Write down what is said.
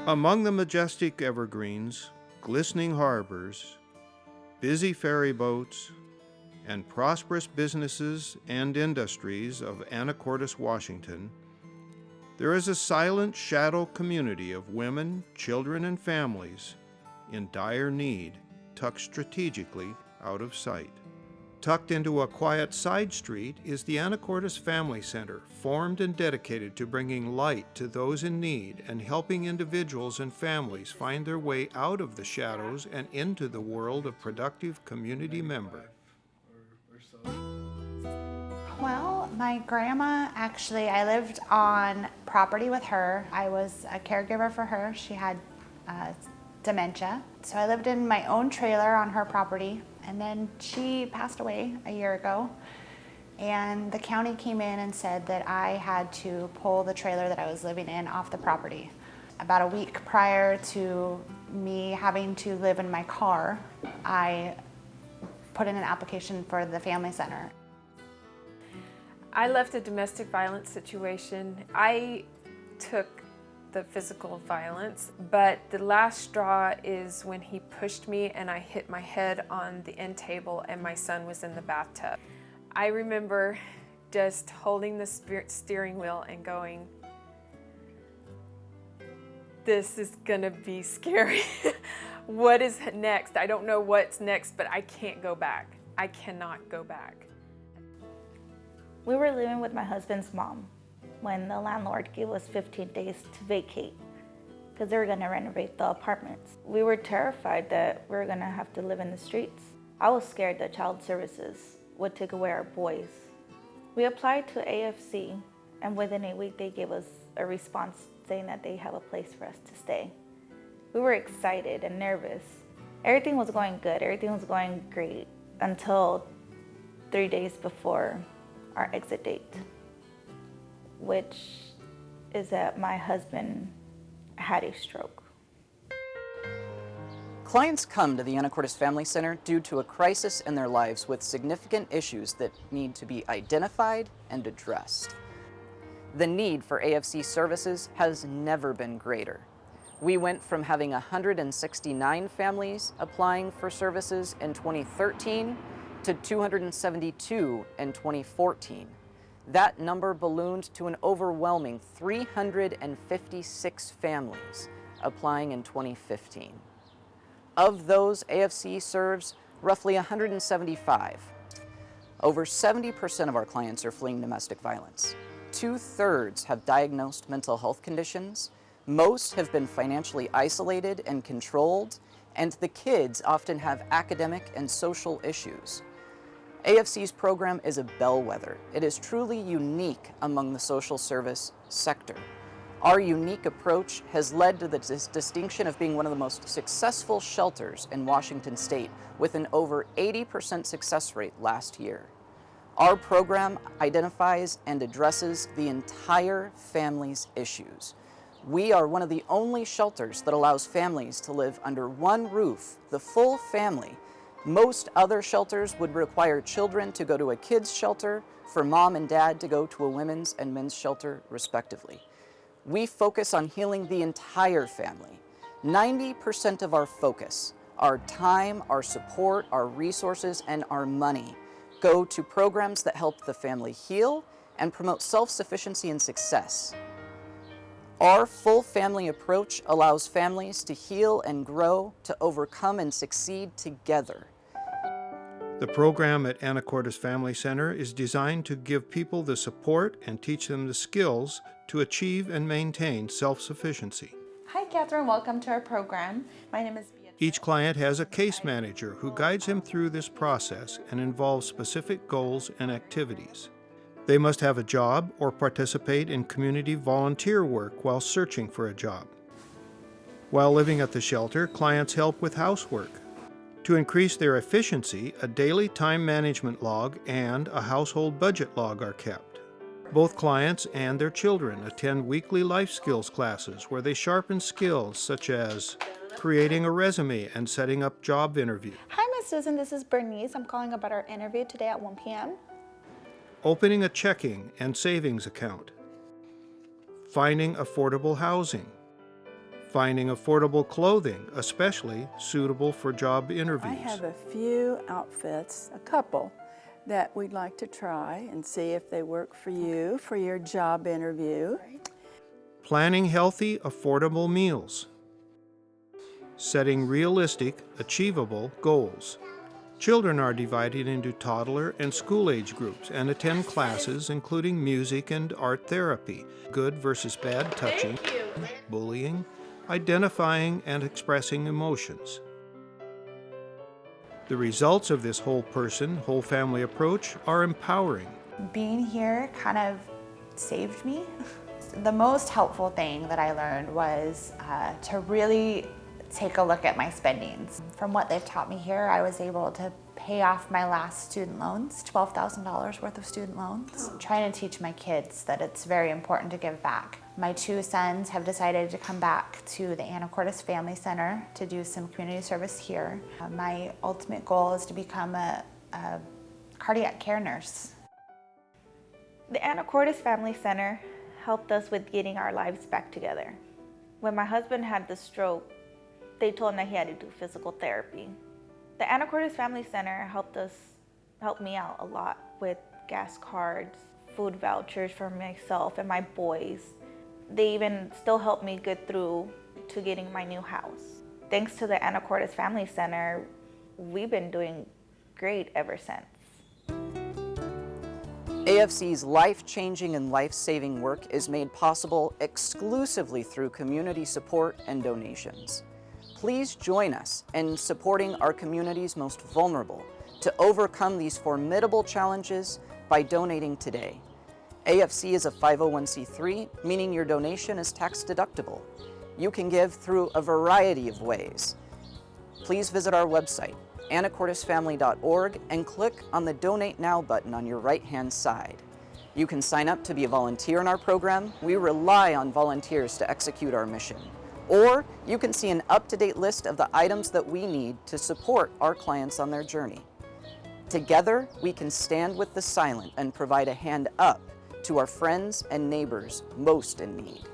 Among the majestic evergreens, glistening harbors, busy ferry boats, and prosperous businesses and industries of Anacortes, Washington, there is a silent shadow community of women, children, and families in dire need, tucked strategically out of sight. Tucked into a quiet side street is the Anacortes Family Center, formed and dedicated to bringing light to those in need and helping individuals and families find their way out of the shadows and into the world of productive community member. Well, my grandma, actually, I lived on property with her. I was a caregiver for her. She had dementia. So I lived in my own trailer on her property, and then she passed away a year ago. And the county came in and said that I had to pull the trailer that I was living in off the property. About a week prior to me having to live in my car, I put in an application for the family center. I left a domestic violence situation. I took the physical violence, but the last straw is when he pushed me and I hit my head on the end table and my son was in the bathtub. I remember just holding the steering wheel and going, this is gonna be scary. What is next? I don't know what's next, but I can't go back. I cannot go back. We were living with my husband's mom when the landlord gave us 15 days to vacate because they were going to renovate the apartments. We were terrified that we were going to have to live in the streets. I was scared that child services would take away our boys. We applied to AFC, and within a week they gave us a response saying that they have a place for us to stay. We were excited and nervous. Everything was going good, everything was going great until 3 days before our exit date, which is that my husband had a stroke. Clients come to the Anacortes Family Center due to a crisis in their lives with significant issues that need to be identified and addressed. The need for AFC services has never been greater. We went from having 169 families applying for services in 2013 to 272 in 2014. That number ballooned to an overwhelming 356 families applying in 2015. Of those, AFC serves roughly 175. Over 70% of our clients are fleeing domestic violence. 2/3 have diagnosed mental health conditions. Most have been financially isolated and controlled, and the kids often have academic and social issues. AFC's program is a bellwether. It is truly unique among the social service sector. Our unique approach has led to the distinction of being one of the most successful shelters in Washington State, with an over 80% success rate last year. Our program identifies and addresses the entire family's issues. We are one of the only shelters that allows families to live under one roof, the full family. Most other shelters would require children to go to a kids' shelter, for mom and dad to go to a women's and men's shelter, respectively. We focus on healing the entire family. 90% of our focus, our time, our support, our resources, and our money go to programs that help the family heal and promote self-sufficiency and success. Our full family approach allows families to heal and grow, to overcome and succeed together. The program at Anacortes Family Center is designed to give people the support and teach them the skills to achieve and maintain self-sufficiency. Hi, Catherine. Welcome to our program. My name is Beatrice. Each client has a case manager who guides him through this process and involves specific goals and activities. They must have a job or participate in community volunteer work while searching for a job. While living at the shelter, clients help with housework. To increase their efficiency, a daily time management log and a household budget log are kept. Both clients and their children attend weekly life skills classes where they sharpen skills such as creating a resume and setting up job interviews. Hi, Miss Susan. This is Bernice. I'm calling about our interview today at 1 p.m. Opening a checking and savings account, finding affordable housing, Finding affordable clothing, especially suitable for job interviews. I have a few outfits, a couple, that we'd like to try and see if they work for you for your job interview. Planning healthy, affordable meals. Setting realistic, achievable goals. Children are divided into toddler and school-age groups and attend classes including music and art therapy, good versus bad touching, bullying, identifying and expressing emotions. The results of this whole person, whole family approach are empowering. Being here kind of saved me. The most helpful thing that I learned was to really take a look at my spendings. From what they've taught me here, I was able to pay off my last student loans, $12,000 worth of student loans. I'm trying to teach my kids that it's very important to give back. My two sons have decided to come back to the Anacortes Family Center to do some community service here. My ultimate goal is to become a cardiac care nurse. The Anacortes Family Center helped us with getting our lives back together. When my husband had the stroke, they told him that he had to do physical therapy. The Anacortes Family Center helped me out a lot with gas cards, food vouchers for myself and my boys. They even still helped me get through to getting my new house. Thanks to the Anacortes Family Center, we've been doing great ever since. AFC's life-changing and life-saving work is made possible exclusively through community support and donations. Please join us in supporting our community's most vulnerable to overcome these formidable challenges by donating today. AFC is a 501c3, meaning your donation is tax deductible. You can give through a variety of ways. Please visit our website, anacortesfamily.org, and click on the Donate Now button on your right-hand side. You can sign up to be a volunteer in our program. We rely on volunteers to execute our mission. Or you can see an up-to-date list of the items that we need to support our clients on their journey. Together, we can stand with the silent and provide a hand up to our friends and neighbors most in need.